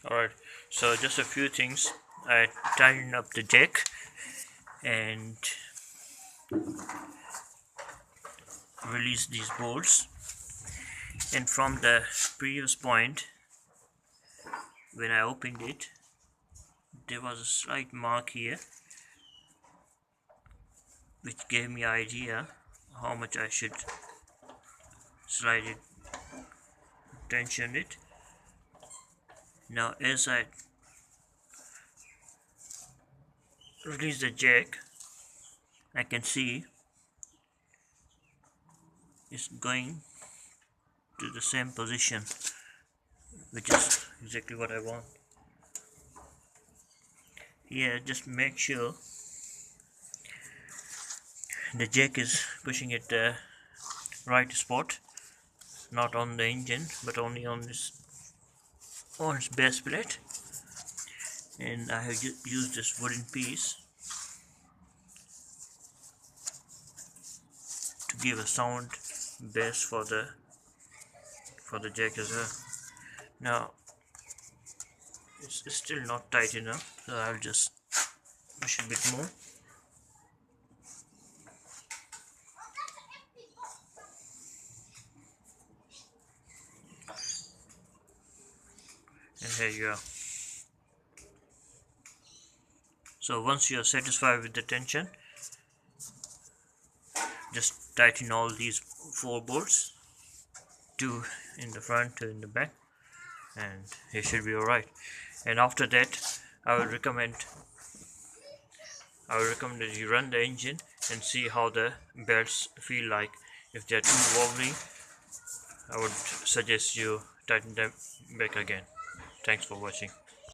Alright, so just a few things. I tightened up the jack and released these bolts, and from the previous point when I opened it, there was a slight mark here which gave me idea how much I should slide it, tension it. Now as I release the jack, I can see it's going to the same position, which is exactly what I want. Here just make sure the jack is pushing at the right spot, not on the engine but only on its base plate. And I have used this wooden piece to give a sound base for the jack as well. Now it's still not tight enough, so I'll just push a bit more. And here you are. So once you are satisfied with the tension, just tighten all these 4 bolts, 2 in the front, 2 in the back, and it should be alright. And after that, I would recommend that you run the engine and see how the belts feel like. If they are too wobbly, I would suggest you tighten them back again. Thanks for watching.